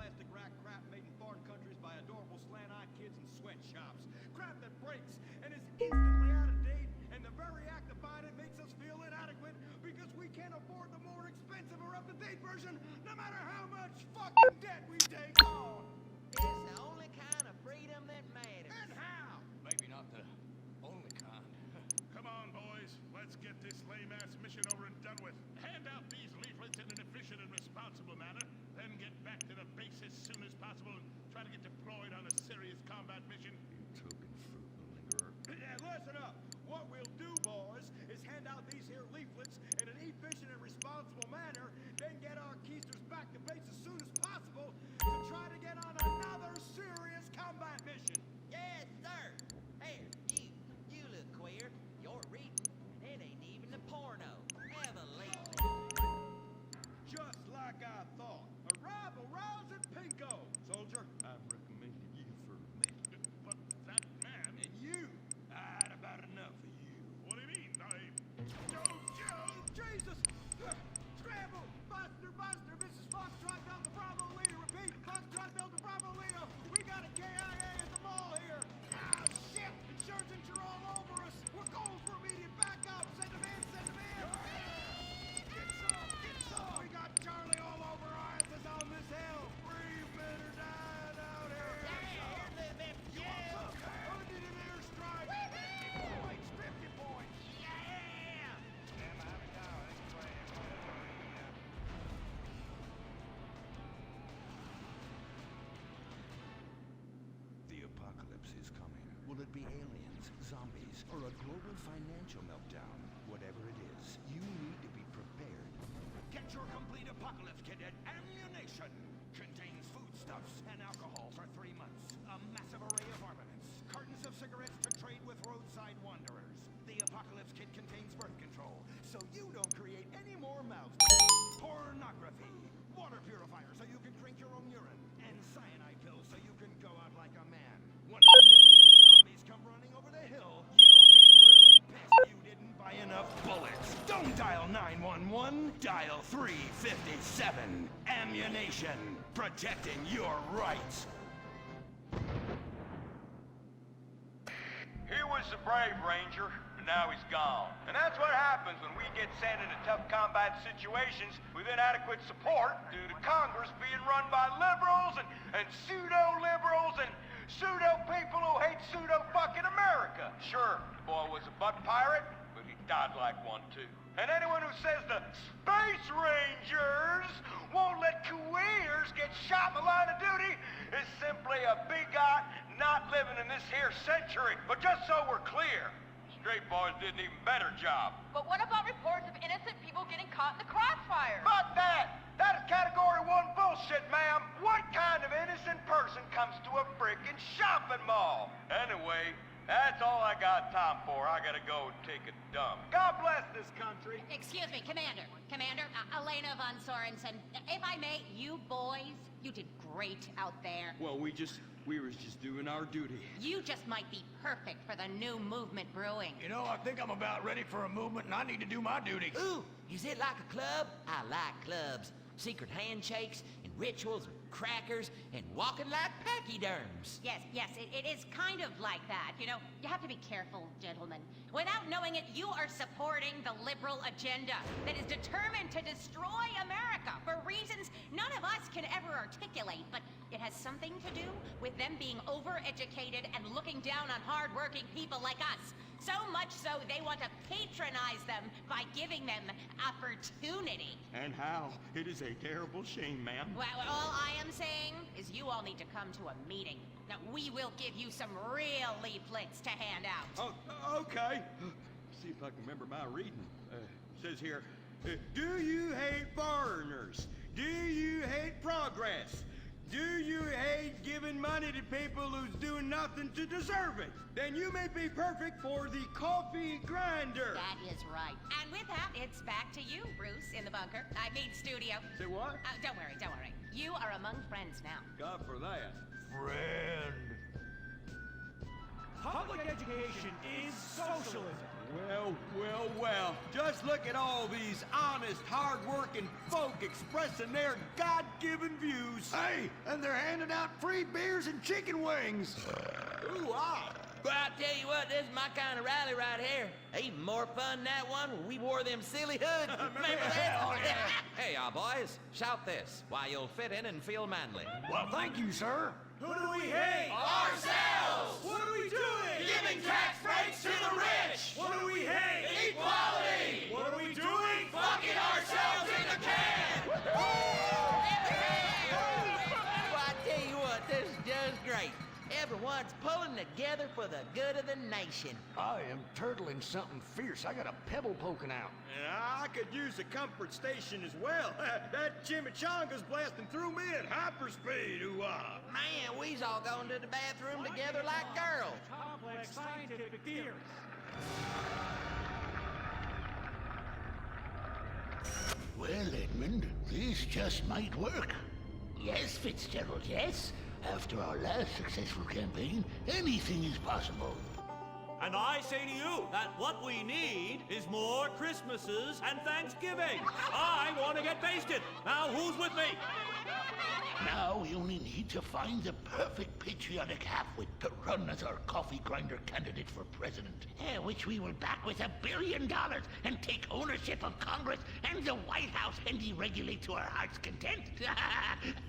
plastic wrap crap made in foreign countries by adorable slant-eyed kids in sweatshops. Crap that breaks and is instantly out of date, and the very act of buying it makes us feel inadequate because we can't afford the more expensive or up-to-date version, no matter how much fucking debt we take on. It's the only kind of freedom that matters. And how? Maybe not the only kind. Come on, boys. Let's get this lame-ass mission over and done with. Hand out these leaflets in an efficient and responsible manner, then get back to the base as soon as possible and try to get deployed on a serious combat mission. You token fruit malingerer. Yeah, listen up. What we'll do, boys, is hand out these here leaflets in an efficient and responsible manner, then get our keisters back to base as soon as possible to try to get on another serious combat mission. Yes, sir. Here, you look queer. You're reading. It ain't even a porno. Have a leaflet. Just like I thought. Arrival rouse at Pinko. Soldier, I'm recommending you for a minute. But that man... And you, I had about enough of you. What do you mean? Oh, Jesus! Scramble! Buster! Mrs. Foxtrot Delta Bravo Leo! Repeat! Foxtrot Delta Bravo Leo! We got a KIA at the mall here! Ah, shit! Insurgents are all over us! We're going for immediate backup! Send them in! Get some! We got Charlie all over our asses on this hill! We better die out here! I did an airstrike! 50 points! The apocalypse is coming. Will it be aliens, zombies, or a global financial meltdown? Whatever it is, you need to be prepared. Get your complete apocalypse kit at Ammunition. Contains foodstuffs and alcohol for 3 months. A massive array of armaments. Cartons of cigarettes to trade with roadside wanderers. The apocalypse kit contains birth control, so you don't create any more mouths. Pornography. Water purifier, so you can drink your own urine. And cyanide pills, so you can go out like a man. When a million zombies come running over the hill, you'll be really pissed you didn't buy enough bullets. Don't dial 911, dial 357. Ammunition, protecting your rights. He was a brave ranger, and now he's gone. And that's what happens when we get sent into tough combat situations with inadequate support due to Congress being run by liberals and pseudo-liberals and pseudo-people who hate pseudo-fucking America. Sure, the boy was a butt pirate, but he died like one too. And anyone who says the Space Rangers won't let careers get shot in the line of duty is simply a bigot not living in this here century. But just so we're clear, straight boys did an even better job. But what about reports of innocent people getting caught in the crossfire? Fuck that! That is category 1 bullshit, ma'am. What kind of innocent person comes to a frickin' shopping mall? Anyway, that's all I got time for. I gotta go and take a dump. God bless this country. Excuse me, Commander. Commander, Elena von Sorensen. If I may, you boys, you did great out there. Well, we was just doing our duty. You just might be perfect for the new movement brewing. You know, I think I'm about ready for a movement and I need to do my duty. Ooh, is it like a club? I like clubs. Secret handshakes and rituals and crackers and walking like pachyderms. Yes, it is kind of like that. You know, you have to be careful, gentlemen. Without knowing it, you are supporting the liberal agenda that is determined to destroy America for reasons none of us can ever articulate, but it has something to do with them being overeducated and looking down on hard-working people like us. So much so they want to patronize them by giving them opportunity. And how? It is a terrible shame, ma'am. Well, all I am saying is you all need to come to a meeting. Now, we will give you some real leaflets to hand out. Oh, okay. See if I can remember my reading. Says here, do you hate foreigners? Do you hate progress? Do you hate giving money to people who's doing nothing to deserve it? Then you may be perfect for the coffee grinder. That is right. And with that, it's back to you, Bruce, in the bunker. I mean, studio. Say what? Don't worry. You are among friends now. God for that. Friend. Public education is socialism. Well, well, well. Just look at all these honest, hard-working folk expressing their God-given views. Hey, and they're handing out free beers and chicken wings. Ooh, ah. Well, I tell you what, this is my kind of rally right here. Even more fun than that one where we wore them silly hoods. Remember that? Hey, y'all boys, shout this while you'll fit in and feel manly. Well, thank you, sir. Who do we hate? Ourselves! What are we doing? Giving tax breaks to the rich! What do we hate? Equality! What are we doing? Fucking ourselves in the can! Well, I tell you what, this is just great. Everyone's pulling together for the good of the nation. I am turtling something fierce. I got a pebble poking out. Yeah, I could use a comfort station as well. That chimichanga's blasting through me at hyperspeed. Ooh-ah. Man, we's all going to the bathroom together like girls. Complex scientific theories. Well, Edmund, this just might work. Yes, Fitzgerald, yes. After our last successful campaign, anything is possible. And I say to you that what we need is more Christmases and Thanksgiving. I want to get basted. Now, who's with me? Now we only need to find the perfect patriotic halfwit to run as our coffee grinder candidate for president. Which we will back with $1 billion and take ownership of Congress and the White House and deregulate to our heart's content.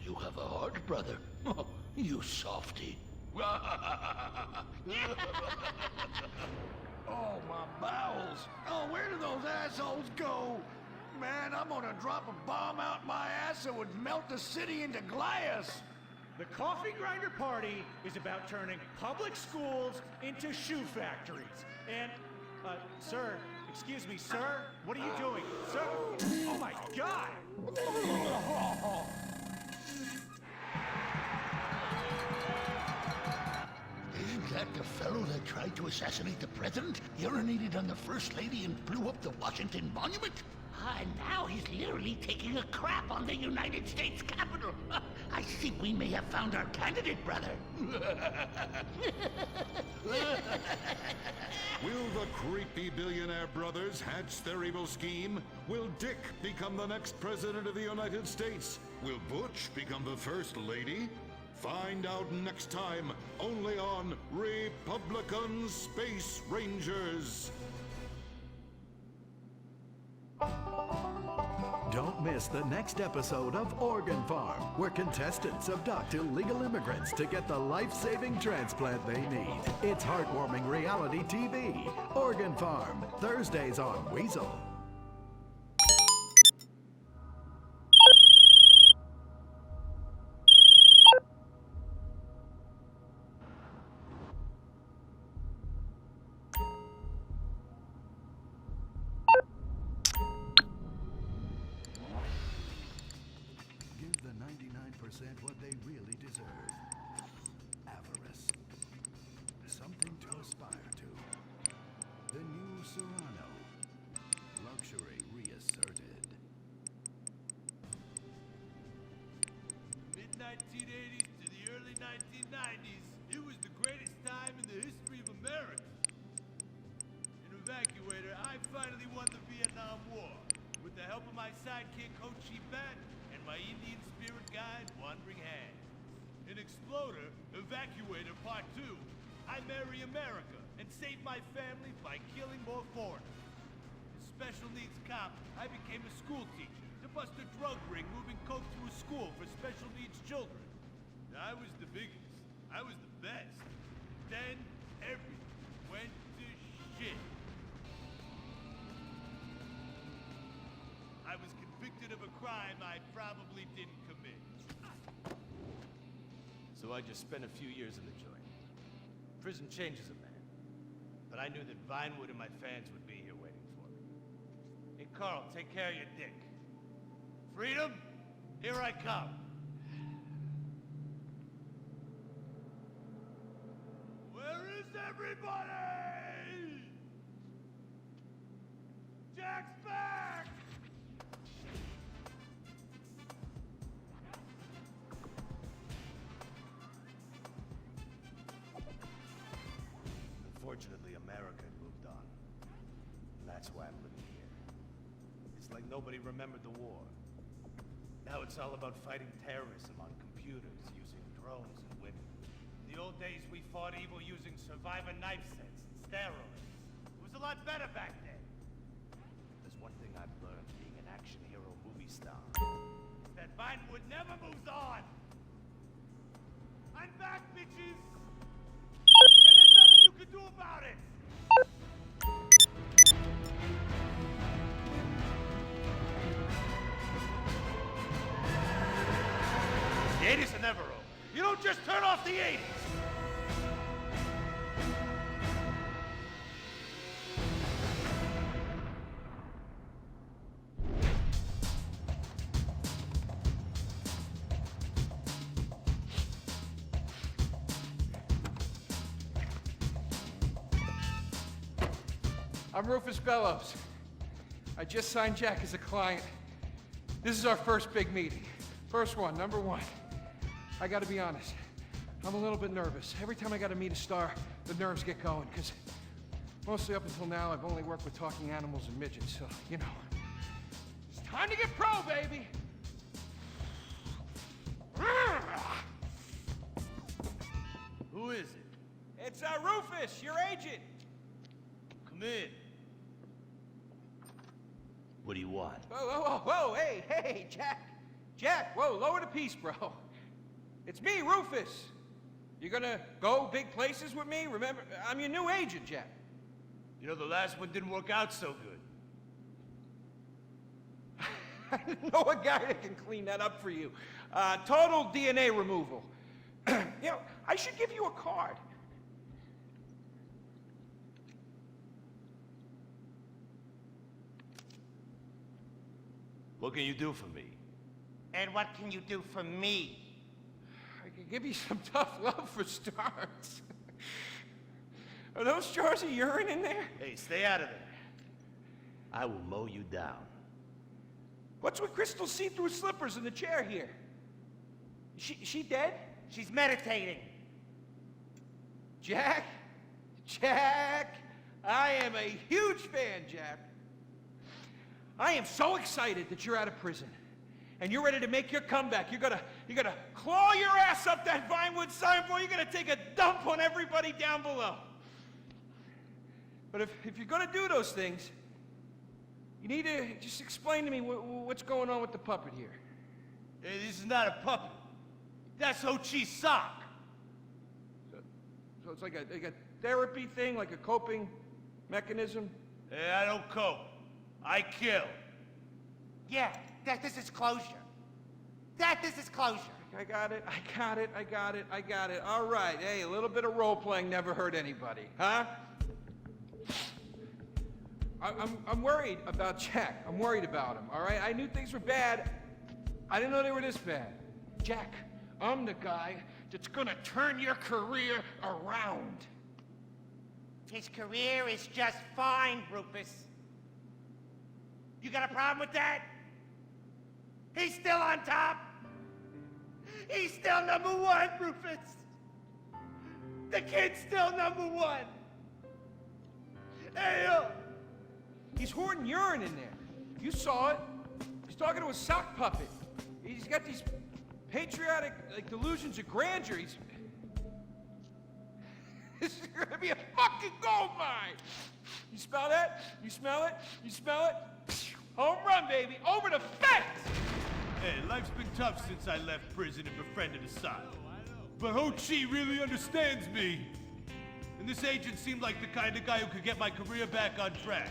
You have a heart, brother. You softy. Oh, my bowels. Oh, where do those assholes go? Man, I'm gonna drop a bomb out my ass that would melt the city into glass. The Coffee Grinder Party is about turning public schools into shoe factories. And, sir, excuse me, sir, what are you doing? Sir, oh my God! Isn't that the fellow that tried to assassinate the president, urinated on the First Lady, and blew up the Washington Monument? And now he's literally taking a crap on the United States Capitol. I think we may have found our candidate, brother. Will the creepy billionaire brothers hatch their evil scheme? Will Dick become the next president of the United States? Will Butch become the First Lady? Find out next time, only on Republican Space Rangers. Don't miss the next episode of Organ Farm, where contestants abduct illegal immigrants to get the life-saving transplant they need. It's heartwarming reality TV. Organ Farm, Thursdays on Weasel. What they really deserve. Avarice. Something to aspire to. The new Serrano. Luxury reasserted. Mid-1980s to the early 1990s, it was the greatest time in the history of America. An evacuator, I finally won the Vietnam War with the help of my sidekick Ho Chi Bat and my Indian spirit guide, Wandering Hand. In Exploder, Evacuator Part 2, I marry America and save my family by killing more foreigners. As special needs cop, I became a school teacher to bust a drug ring moving coke to a school for special needs children. I was the biggest. I was the best. Then, everything went to shit. I was convicted of a crime I probably didn't commit. So I just spent a few years in the joint. Prison changes a man. But I knew that Vinewood and my fans would be here waiting for me. Hey, Carl, take care of your dick. Freedom, here I come. Where is everybody? Jack's back! Unfortunately, America had moved on. That's why I'm living here. It's like nobody remembered the war. Now it's all about fighting terrorism on computers, using drones and women. In the old days, we fought evil using survivor knife sets and steroids. It was a lot better back then. There's one thing I've learned being an action hero movie star. Is that Vinewood never moves on. I'm back, bitches! And there's nothing you can do about it! The 80s are never over. You don't just turn off the 80s! I'm Rufus Bellows. I just signed Jack as a client. This is our first big meeting. First one, number one. I gotta be honest, I'm a little bit nervous. Every time I gotta meet a star, the nerves get going, because mostly up until now, I've only worked with talking animals and midgets, so, you know. It's time to get pro, baby! Who is it? It's Rufus, your agent. Come in. What do you want? Whoa, hey, Jack, whoa, lower the piece, bro. It's me, Rufus. You gonna go big places with me? Remember, I'm your new agent, Jack. You know, the last one didn't work out so good. I know a guy that can clean that up for you. Total DNA removal. You know, I should give you a card. What can you do for me? And what can you do for me? I can give you some tough love for starts. Are those jars of urine in there? Hey, stay out of there. I will mow you down. What's with Crystal's see-through slippers in the chair here? She dead? She's meditating. Jack, I am a huge fan, Jack. I am so excited that you're out of prison. And you're ready to make your comeback. You're gonna claw your ass up that Vinewood signboard. You're gonna take a dump on everybody down below. But if you're gonna do those things, you need to just explain to me what's going on with the puppet here. Hey, this is not a puppet. That's Ho Chi's sock. So it's like a therapy thing, like a coping mechanism? Hey, I don't cope. I kill. Yeah, this is closure. This is closure. I got it. All right, hey, a little bit of role-playing never hurt anybody, huh? I'm worried about Jack. I'm worried about him, all right? I knew things were bad. I didn't know they were this bad. Jack, I'm the guy that's gonna turn your career around. His career is just fine, Rufus. You got a problem with that? He's still on top. He's still number one, Rufus. The kid's still number one. Hey, He's hoarding urine in there. You saw it. He's talking to a sock puppet. He's got these patriotic, delusions of grandeur. This is gonna be a fucking gold mine. You smell that? You smell it? You smell it? Home run, baby. Over the fence! Hey, life's been tough since I left prison and befriended Asylum. But Ho Chi really understands me. And this agent seemed like the kind of guy who could get my career back on track.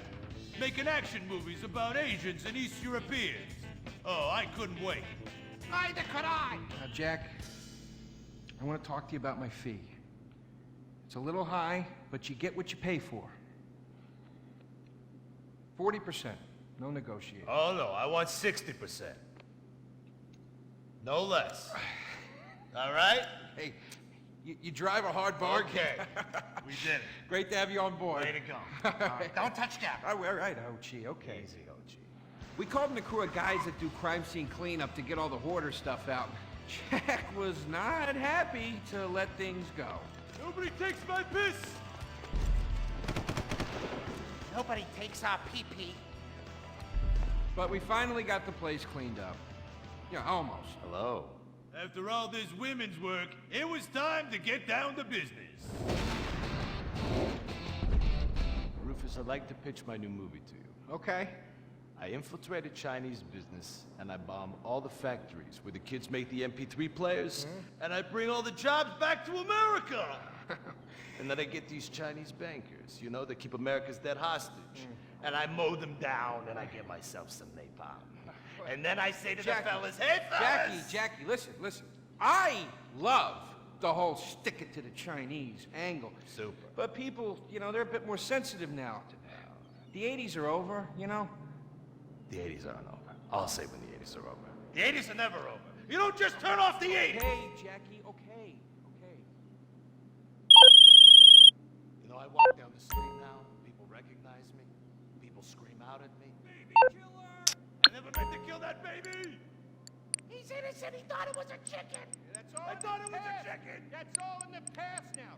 Making action movies about Asians and East Europeans. Oh, I couldn't wait. Neither could I. Now, Jack, I want to talk to you about my fee. It's a little high, but you get what you pay for. 40%. No negotiation. Oh, no, I want 60%. No less. All right? Hey, you drive a hard bargain. Okay. We did it. Great to have you on board. Way to go. Right. Don't touch Jack. All right, Ho-Chi, okay. Easy, Ho Chi. We called in the crew of guys that do crime scene cleanup to get all the hoarder stuff out. Jack was not happy to let things go. Nobody takes my piss! Nobody takes our pee-pee. But we finally got the place cleaned up. Yeah, almost. Hello. After all this women's work, it was time to get down to business. Rufus, I'd like to pitch my new movie to you. Okay. I infiltrated Chinese business, and I bomb all the factories where the kids make the MP3 players. And I bring all the jobs back to America. And then I get these Chinese bankers, you know, that keep America's debt hostage. And I mow them down, and I get myself some napalm. And then I say to the fellas, hey, fellas! Jackie, listen. I love the whole stick it to the Chinese angle. Super. But people, you know, they're a bit more sensitive now. The 80s are over, you know? The 80s aren't over. I'll say when the 80s are over. The 80s are never over. You don't just turn off the 80s. Okay, Jackie, okay. You know, I walk down the street now, people recognize me, people scream out at me. Baby killer! I never meant to kill that baby! He's innocent. He thought it was a chicken. That's all I thought it was a chicken! That's all in the past now.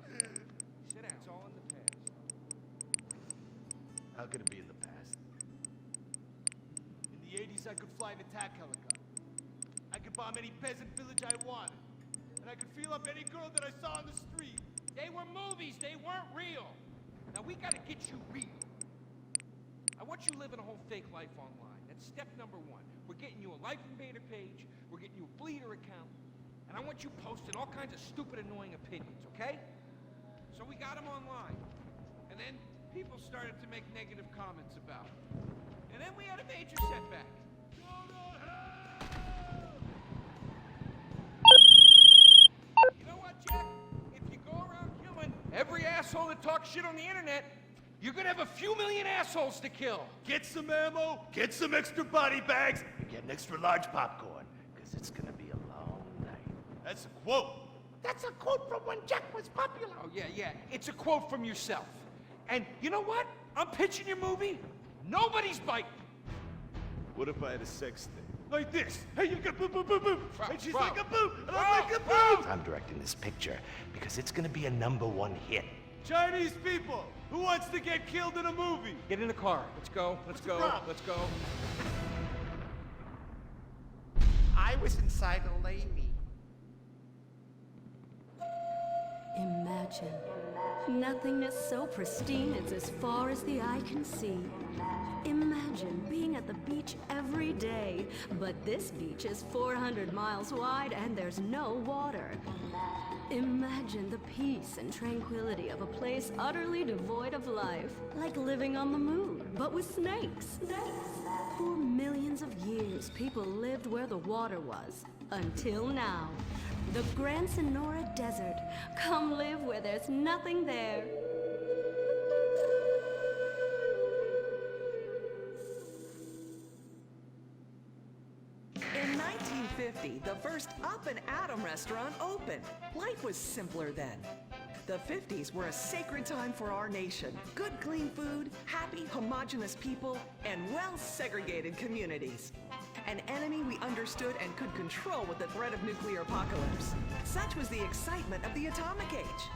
Sit down. It's all in the past. How could it be in the past? In the 80s, I could fly an attack helicopter. I could bomb any peasant village I wanted. And I could feel up any girl that I saw on the street. They were movies. They weren't real. Now we gotta get you real. I want you living a whole fake life online. That's step number one. We're getting you a Life Invader page. We're getting you a Bleeder account. And I want you posting all kinds of stupid, annoying opinions, okay? So we got them online. And then people started to make negative comments about it. And then we had a major setback. You know what, Jack? If you go around killing every asshole that talks shit on the internet, you're gonna have a few million assholes to kill. Get some ammo, get some extra body bags, And get an extra large popcorn, because it's gonna be a long night. That's a quote. That's a quote from when Jack was popular. Oh, yeah. It's a quote from yourself. And you know what? I'm pitching your movie. Nobody's biting. What if I had a sex thing? Like this. Hey, you got boo, boo, boo, boo. And she's Bro. like a boo, and I'm like a boo. I'm directing this picture because it's gonna be a #1 hit. Chinese people, who wants to get killed in a movie? Get in the car. Let's go. Let's go. problem? Let's go. I was inside a lady. Imagine. Nothingness so pristine it's as far as the eye can see. Imagine being at the beach every day, but this beach is 400 miles wide and there's no water. Imagine the peace and tranquility of a place utterly devoid of life, like living on the moon, but with snakes. For millions of years, people lived where the water was, until now. The Grand Sonora Desert. Come live where there's nothing there. In 1950, the first Up and Atom restaurant opened. Life was simpler then. The 50s were a sacred time for our nation. Good, clean food, happy, homogenous people, and well-segregated communities. An enemy we understood and could control with the threat of nuclear apocalypse. Such was the excitement of the atomic age.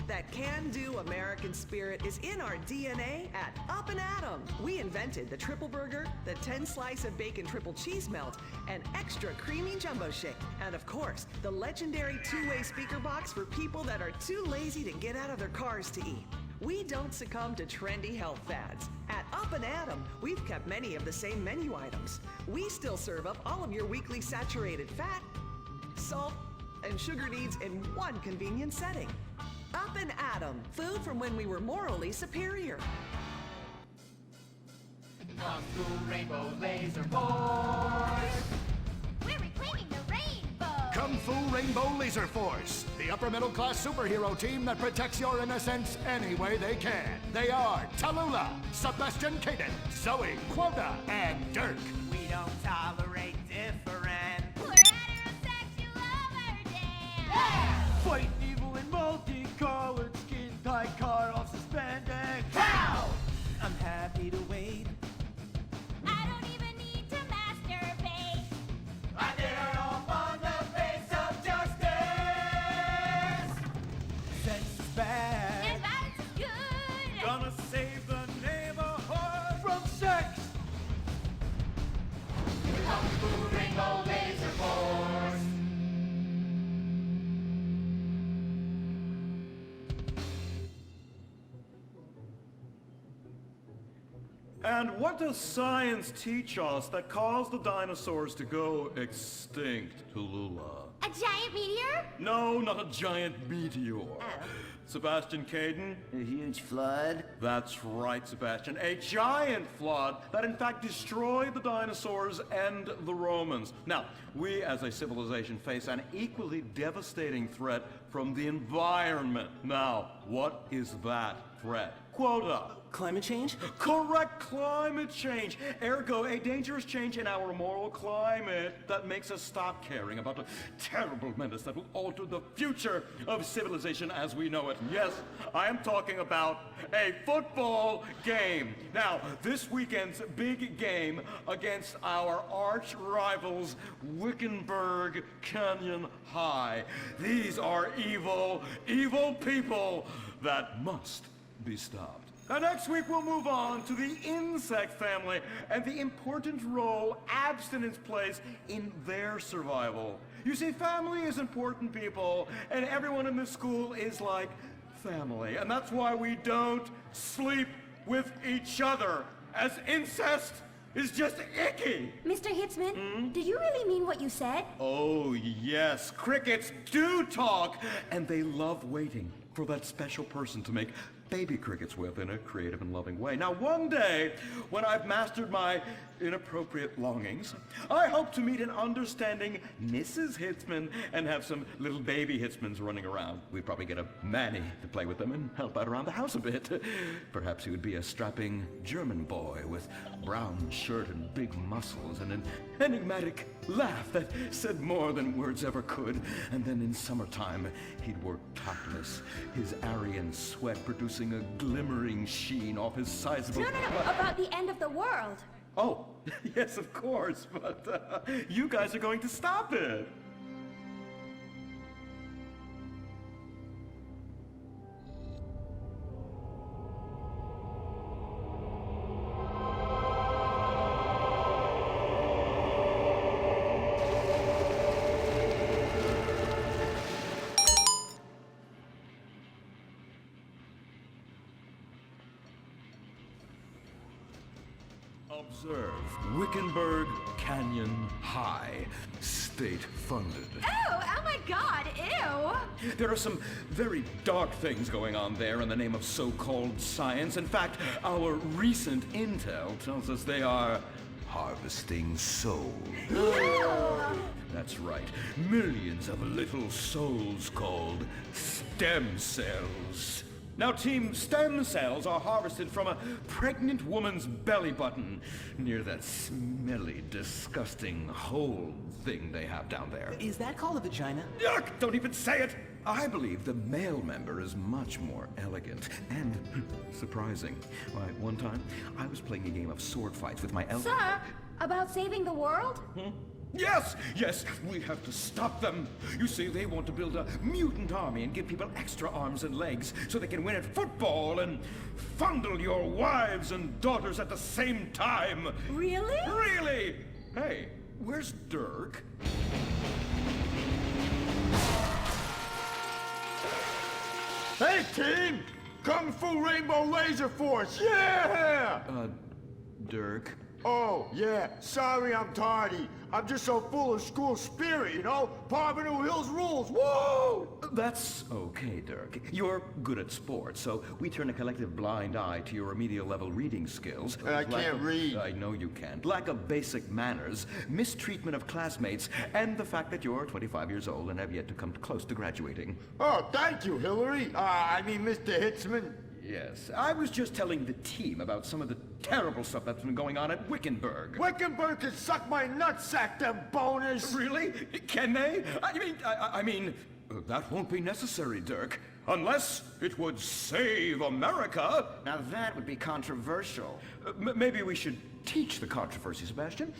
That can-do American spirit is in our DNA at Up and Atom. We invented the triple burger, the 10-slice of bacon triple cheese melt, and extra creamy jumbo shake. And of course, the legendary two-way speaker box for people that are too lazy to get out of their cars to eat. We don't succumb to trendy health fads. At Up and Atom, we've kept many of the same menu items. We still serve up all of your weekly saturated fat, salt, and sugar needs in one convenient setting. Up and Atom, food from when we were morally superior. Kung Fu Rainbow Laser Force! We're reclaiming the rainbow! Kung Fu Rainbow Laser Force, the upper middle class superhero team that protects your innocence any way they can. They are Tallulah, Sebastian Caden, Zoe, Quota, and Dirk. We don't tolerate different. We're heterosexual overdance! Fighting evil in multicolored skin, tight car off suspended. Pow! I'm happy to wait. I don't even need to masturbate! I did it all on the face of justice! Sex is bad. And violence is good! Gonna save the neighborhood. Blue Rainbow Laser Force. And what does science teach us that caused the dinosaurs to go extinct, Tallulah? A giant meteor? No, not a giant meteor. Oh. Sebastian Caden? A huge flood? That's right, Sebastian. A giant flood that in fact destroyed the dinosaurs and the Romans. Now, we as a civilization face an equally devastating threat from the environment. Now, what is that threat? Quota. Climate change? Correct, climate change. Ergo, a dangerous change in our moral climate that makes us stop caring about the terrible menace that will alter the future of civilization as we know it. Yes, I am talking about a football game. Now, this weekend's big game against our arch rivals, Wickenburg Canyon High. These are evil, evil people that must be stopped. Now, next week we'll move on to the insect family and the important role abstinence plays in their survival. You see, family is important, people, and everyone in this school is like family. And that's why we don't sleep with each other, as incest is just icky. Mr. Hitzman, do you really mean what you said? Oh, yes. Crickets do talk, and they love waiting for that special person to make baby crickets with in a creative and loving way. Now, one day, when I've mastered my inappropriate longings, I hope to meet an understanding Mrs. Hitzman and have some little baby Hitzmans running around. We'd probably get a Manny to play with them and help out around the house a bit. Perhaps he would be a strapping German boy with brown shirt and big muscles and an enigmatic laugh that said more than words ever could. And then in summertime, he'd work topless, his Aryan sweat producing a glimmering sheen off his sizable... No, about the end of the world. Oh, yes, of course, but you guys are going to stop it. Observe, Wickenburg Canyon High, state-funded. Oh my God, ew! There are some very dark things going on there in the name of so-called science. In fact, our recent intel tells us they are harvesting souls. That's right, millions of little souls called stem cells. Now, Team Stem Cells are harvested from a pregnant woman's belly button near that smelly, disgusting hole thing they have down there. Is that called a vagina? Yuck! Don't even say it! I believe the male member is much more elegant and surprising. Why, one time, I was playing a game of sword fights with my Sir, about saving the world? Yes, we have to stop them. You see, they want to build a mutant army and give people extra arms and legs so they can win at football and fondle your wives and daughters at the same time. Really? Really? Hey, where's Dirk? Hey, team! Kung Fu Rainbow Laser Force, yeah! Dirk? Oh, yeah, sorry I'm tardy. I'm just so full of school spirit, you know? Parvenu Hills rules, whoa! That's okay, Dirk. You're good at sports, so we turn a collective blind eye to your remedial level reading skills. I can't read. I know you can't. Lack of basic manners, mistreatment of classmates, and the fact that you're 25 years old and have yet to come close to graduating. Oh, thank you, Hillary. Mr. Hitzman. Yes, I was just telling the team about some of the terrible stuff that's been going on at Wickenburg. Wickenburg can suck my nutsack, them boners! Really? Can they? I mean, that won't be necessary, Dirk. Unless it would save America. Now that would be controversial. Maybe we should teach the controversy, Sebastian.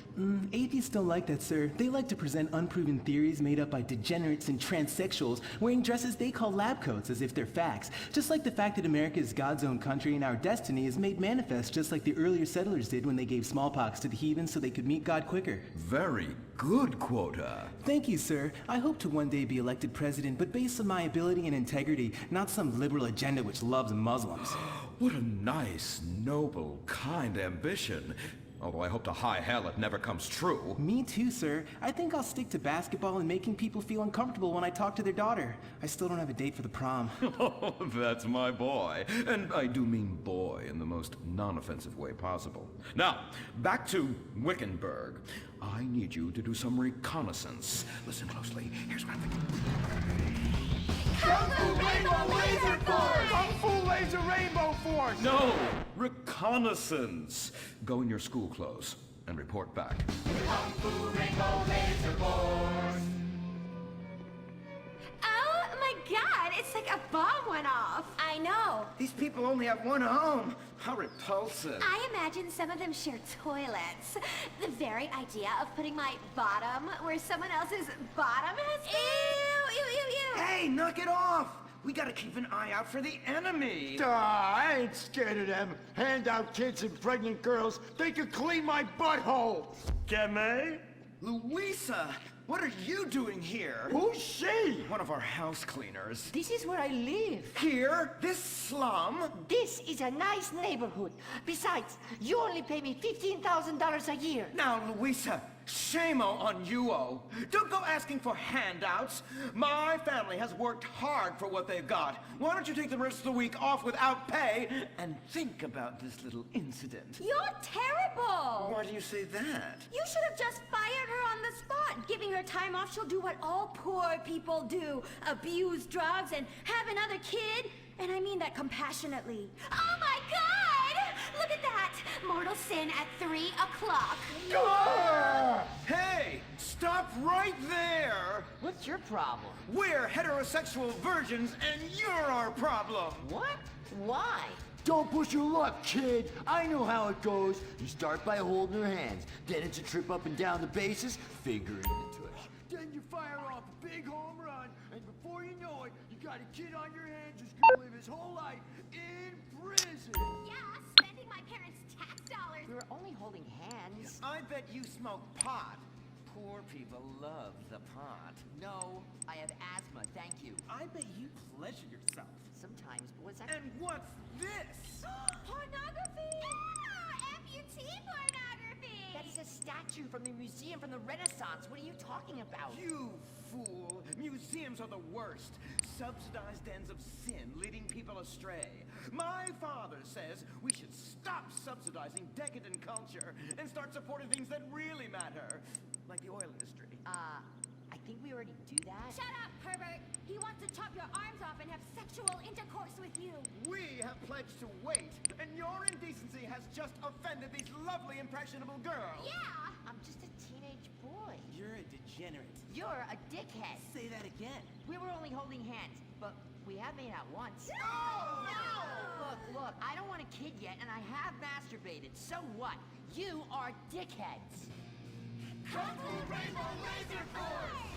Atheists don't like that, sir. They like to present unproven theories made up by degenerates and transsexuals wearing dresses they call lab coats as if they're facts. Just like the fact that America is God's own country and our destiny is made manifest just like the earlier settlers did when they gave smallpox to the heathens so they could meet God quicker. Very good, Quota. Thank you, sir. I hope to one day be elected president, but based on my ability and integrity, not some liberal agenda which loves Muslims. What a nice, noble, kind ambition. Although I hope to high hell it never comes true. Me too, sir. I think I'll stick to basketball and making people feel uncomfortable when I talk to their daughter. I still don't have a date for the prom. Oh, that's my boy. And I do mean boy in the most non-offensive way possible. Now, back to Wickenburg. I need you to do some reconnaissance. Listen closely. Here's what I'm thinking. Kung Fu Rainbow Laser Force! Kung Fu Laser Rainbow Force! No! Reconnaissance. Go in your school clothes and report back. Kung Fu Rainbow Laser Force! Oh my god, it's like a bomb went off. I know. These people only have one home. How repulsive. I imagine some of them share toilets. The very idea of putting my bottom where someone else's bottom has been. Ew, ew, ew, ew. Hey, knock it off! We gotta keep an eye out for the enemy. I ain't scared of them. Handout kids and pregnant girls. They could clean my butthole. Keme? Louisa, what are you doing here? Who's she? One of our house cleaners. This is where I live. Here? This slum? This is a nice neighborhood. Besides, you only pay me $15,000 a year. Now, Louisa, shame-o on you-o. Don't go asking for handouts. My family has worked hard for what they've got. Why don't you take the rest of the week off without pay and think about this little incident? You're terrible. Why do you say that? You should have just fired her on the spot. Giving her time off, she'll do what all poor people do. Abuse drugs and have another kid. And I mean that compassionately. Oh my god! Look at that! Mortal sin at 3 o'clock. Hey! Stop right there! What's your problem? We're heterosexual virgins and you're our problem! What? Why? Don't push your luck, kid. I know how it goes. You start by holding her hands. Then it's a trip up and down the bases, fingering the tush. Then you fire off a big home run, and before you know it, you got a kid on your hands who's gonna live his whole life in prison. Yeah, spending my parents' tax dollars. We were only holding hands. I bet you smoke pot. Poor people love the pot. No, I have asthma, thank you. I bet you pleasure yourself. Sometimes, but what's that? And what's this? Pornography! Yeah, amputee pornography! That's a statue from the museum from the Renaissance. What are you talking about? You fool! Museums are the worst. Subsidized dens of sin leading people astray. My father says we should stop subsidizing decadent culture and start supporting things that really matter. Like the oil industry. I think we already do that. Shut up, pervert! He wants to chop your arms off and have sexual intercourse with you. We have pledged to wait, and your indecency has just offended these lovely, impressionable girls. Yeah! I'm just a teenage boy. You're a degenerate. You're a dickhead. Say that again. We were only holding hands, but we have made out once. No! Look, I don't want a kid yet, and I have masturbated. So what? You are dickheads. Kung Fu Rainbow Laser Force!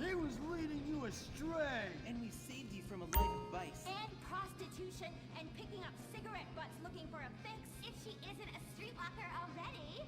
He was leading you astray. And we saved you from a life of vice. And prostitution and picking up cigarette butts looking for a fix. If she isn't a streetwalker already.